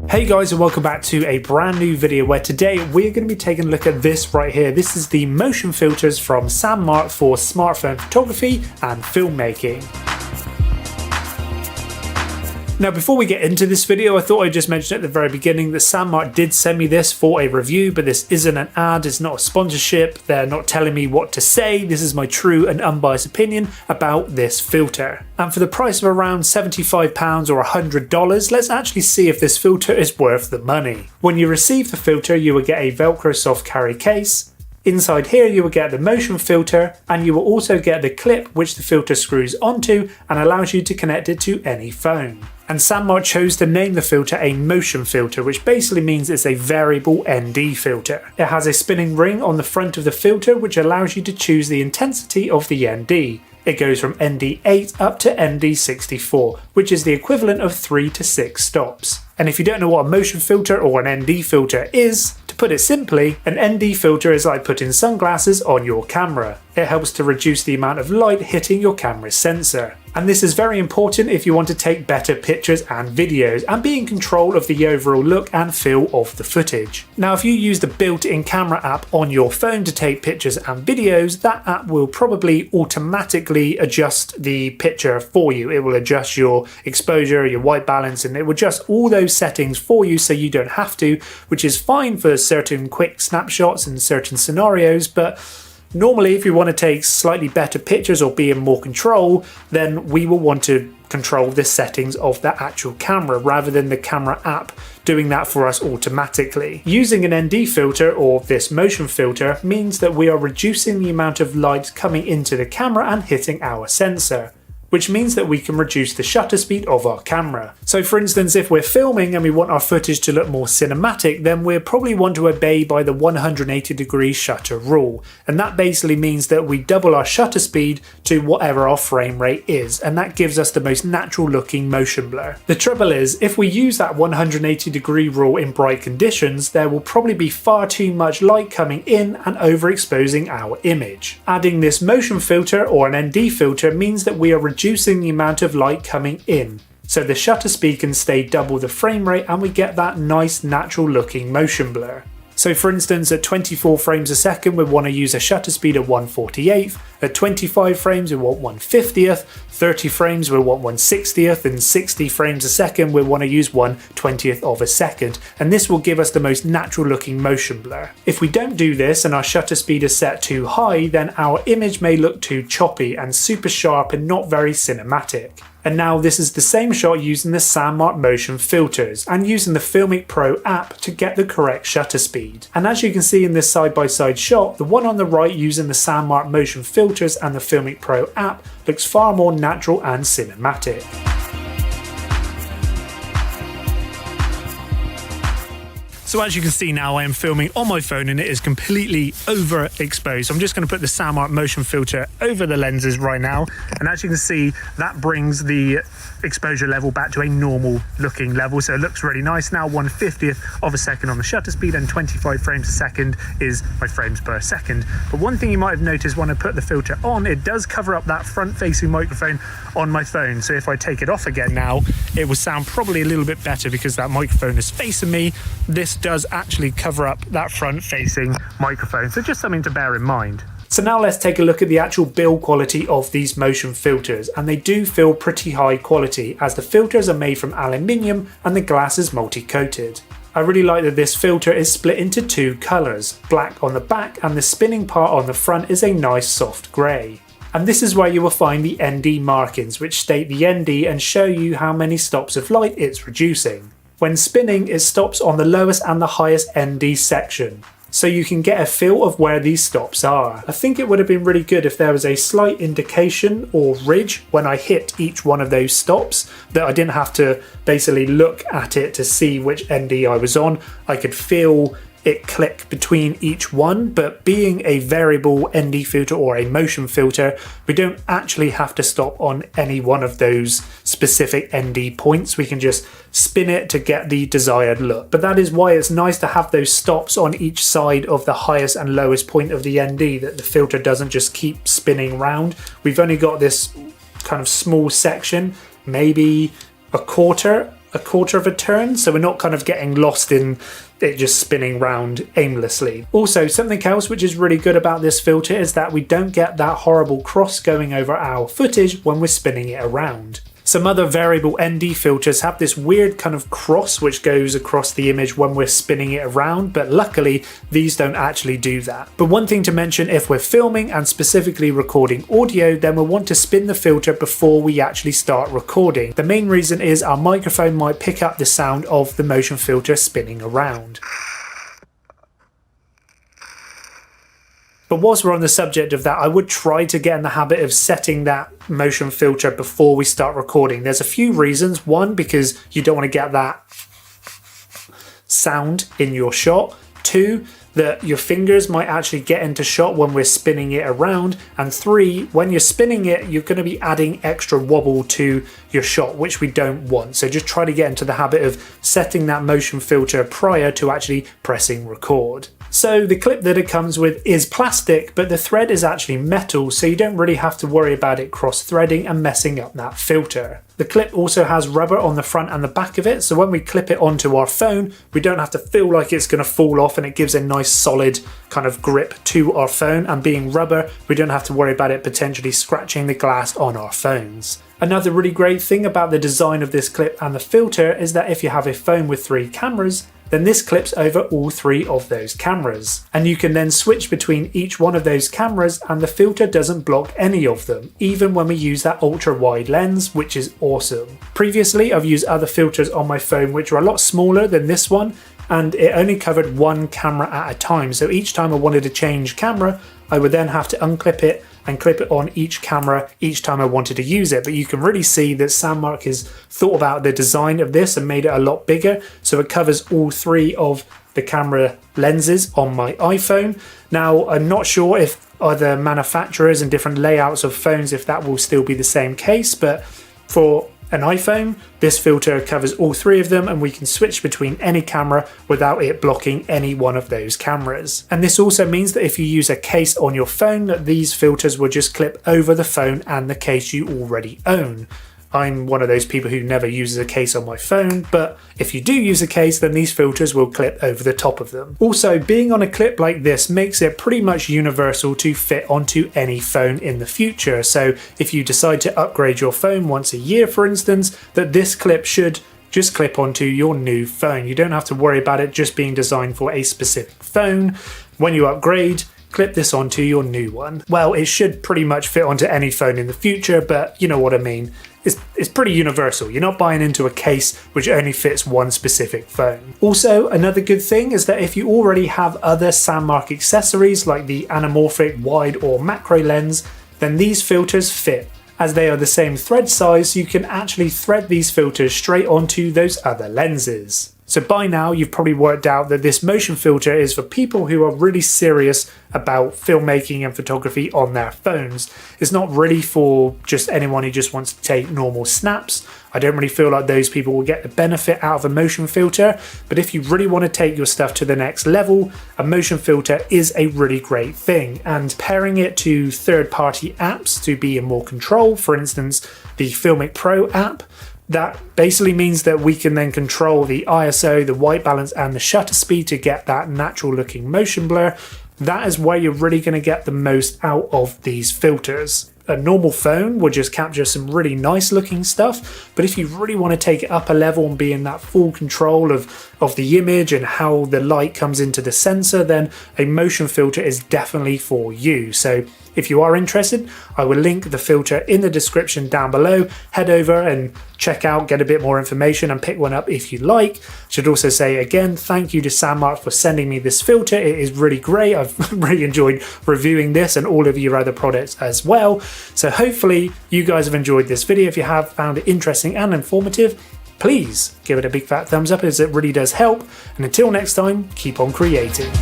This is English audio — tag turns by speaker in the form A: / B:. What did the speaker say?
A: Hey guys, and welcome back to a brand new video where today we're going to be taking a look at this right here. This is the motion filters from SANDMARC for smartphone photography and filmmaking. Now before we get into this video, I thought I'd just mention at the very beginning that SANDMARC did send me this for a review, but this isn't an ad, it's not a sponsorship, they're not telling me what to say, this is my true and unbiased opinion about this filter. And for the price of around £75 or $100, let's actually see if this filter is worth the money. When you receive the filter, you will get a Velcro soft carry case. Inside here you will get the motion filter, and you will also get the clip which the filter screws onto and allows you to connect it to any phone. And SANDMARC chose to name the filter a motion filter, which basically means it's a variable ND filter. It has a spinning ring on the front of the filter which allows you to choose the intensity of the ND. It goes from ND8 up to ND64, which is the equivalent of 3 to 6 stops. And if you don't know what a motion filter or an ND filter is, to put it simply, an ND filter is like putting sunglasses on your camera. It helps to reduce the amount of light hitting your camera's sensor. And this is very important if you want to take better pictures and videos and be in control of the overall look and feel of the footage. Now if you use the built-in camera app on your phone to take pictures and videos, that app will probably automatically adjust the picture for you. It will adjust your exposure, your white balance, and it will adjust all those settings for you so you don't have to, which is fine for certain quick snapshots and certain scenarios, but normally if you want to take slightly better pictures or be in more control, then we will want to control the settings of the actual camera rather than the camera app doing that for us automatically. Using an ND filter or this motion filter means that we are reducing the amount of light coming into the camera and hitting our sensor, which means that we can reduce the shutter speed of our camera. So for instance, if we're filming and we want our footage to look more cinematic, then we'll probably want to obey by the 180-degree shutter rule. And that basically means that we double our shutter speed to whatever our frame rate is, and that gives us the most natural looking motion blur. The trouble is, if we use that 180-degree rule in bright conditions, there will probably be far too much light coming in and overexposing our image. Adding this motion filter or an ND filter means that we are reducing the amount of light coming in, so the shutter speed can stay double the frame rate and we get that nice natural looking motion blur. So for instance, at 24 frames a second we want to use a shutter speed of 1/48, at 25 frames we want 1/50th, 30 frames we want 1/60th, and 60 frames a second we want to use 1/20th of a second, and this will give us the most natural looking motion blur. If we don't do this and our shutter speed is set too high, then our image may look too choppy and super sharp and not very cinematic. And now this is the same shot using the SANDMARC motion filters and using the Filmic Pro app to get the correct shutter speed. And as you can see in this side-by-side shot, the one on the right using the SANDMARC motion filters and the Filmic Pro app looks far more natural and cinematic. So as you can see now, I am filming on my phone and it is completely overexposed. So I'm just going to put the SANDMARC motion filter over the lenses right now. And as you can see, that brings the exposure level back to a normal looking level. So it looks really nice now. 1/50th of a second on the shutter speed and 25 frames a second is my frames per second. But one thing you might have noticed when I put the filter on, it does cover up that front facing microphone on my phone. So if I take it off again now, it will sound probably a little bit better because that microphone is facing me. This does actually cover up that front facing microphone, so just something to bear in mind. So now let's take a look at the actual build quality of these motion filters, and they do feel pretty high quality as the filters are made from aluminium and the glass is multi-coated. I really like that this filter is split into two colours, black on the back and the spinning part on the front is a nice soft grey. And this is where you will find the ND markings, which state the ND and show you how many stops of light it's reducing. When spinning, it stops on the lowest and the highest ND section, so you can get a feel of where these stops are. I think it would have been really good if there was a slight indication or ridge when I hit each one of those stops, that I didn't have to basically look at it to see which ND I was on. I could feel it click between each one, but being a variable ND filter or a motion filter, we don't actually have to stop on any one of those specific ND points. We can just spin it to get the desired look. But that is why it's nice to have those stops on each side of the highest and lowest point of the ND, that the filter doesn't just keep spinning round. We've only got this kind of small section, maybe a quarter a quarter of a turn, so we're not kind of getting lost in it just spinning round aimlessly. Also, something else which is really good about this filter is that we don't get that horrible cross going over our footage when we're spinning it around. Some other variable ND filters have this weird kind of cross which goes across the image when we're spinning it around, but luckily these don't actually do that. But one thing to mention, if we're filming and specifically recording audio, then we'll want to spin the filter before we actually start recording. The main reason is our microphone might pick up the sound of the motion filter spinning around. But whilst we're on the subject of that, I would try to get in the habit of setting that motion filter before we start recording. There's a few reasons. One, because you don't want to get that sound in your shot. Two, that your fingers might actually get into shot when we're spinning it around. And three, when you're spinning it, you're going to be adding extra wobble to your shot, which we don't want. So just try to get into the habit of setting that motion filter prior to actually pressing record. So the clip that it comes with is plastic, but the thread is actually metal, so you don't really have to worry about it cross-threading and messing up that filter. The clip also has rubber on the front and the back of it, so when we clip it onto our phone, we don't have to feel like it's going to fall off, and it gives a nice solid kind of grip to our phone, and being rubber, we don't have to worry about it potentially scratching the glass on our phones. Another really great thing about the design of this clip and the filter is that if you have a phone with 3 cameras, then this clips over all 3 of those cameras. And you can then switch between each one of those cameras, and the filter doesn't block any of them, even when we use that ultra wide lens, which is awesome. Previously, I've used other filters on my phone which are a lot smaller than this one, and it only covered 1 camera at a time. So each time I wanted to change camera, I would then have to unclip it and clip it on each camera each time I wanted to use it. But you can really see that SANDMARC has thought about the design of this and made it a lot bigger, so it covers all 3 of the camera lenses on my iPhone. Now, I'm not sure if other manufacturers and different layouts of phones, if that will still be the same case, but for an iPhone, this filter covers all 3 of them, and we can switch between any camera without it blocking any one of those cameras. And this also means that if you use a case on your phone, that these filters will just clip over the phone and the case you already own. I'm one of those people who never uses a case on my phone, but if you do use a case, then these filters will clip over the top of them. Also, being on a clip like this makes it pretty much universal to fit onto any phone in the future. So if you decide to upgrade your phone once a year, for instance, that this clip should just clip onto your new phone. You don't have to worry about it just being designed for a specific phone. When you upgrade, clip this onto your new one. Well, it should pretty much fit onto any phone in the future, but you know what I mean. It's pretty universal. You're not buying into a case which only fits one specific phone. Also, another good thing is that if you already have other SANDMARC accessories like the anamorphic wide or macro lens, then these filters fit. As they are the same thread size, you can actually thread these filters straight onto those other lenses. So by now you've probably worked out that this motion filter is for people who are really serious about filmmaking and photography on their phones. It's not really for just anyone who just wants to take normal snaps. I don't really feel like those people will get the benefit out of a motion filter, but if you really want to take your stuff to the next level, a motion filter is a really great thing. And pairing it to third-party apps to be in more control, for instance, the Filmic Pro app, that basically means that we can then control the ISO, the white balance, and the shutter speed to get that natural looking motion blur. That is where you're really going to get the most out of these filters. A normal phone will just capture some really nice looking stuff, but if you really want to take it up a level and be in that full control of the image and how the light comes into the sensor, then a motion filter is definitely for you. So if you are interested, I will link the filter in the description down below. Head over and check out, get a bit more information, and pick one up if you like. Should also say again, thank you to SANDMARC for sending me this filter. It is really great. I've really enjoyed reviewing this and all of your other products as well. So hopefully you guys have enjoyed this video. If you have found it interesting and informative, please give it a big fat thumbs up, as it really does help. And until next time, keep on creating.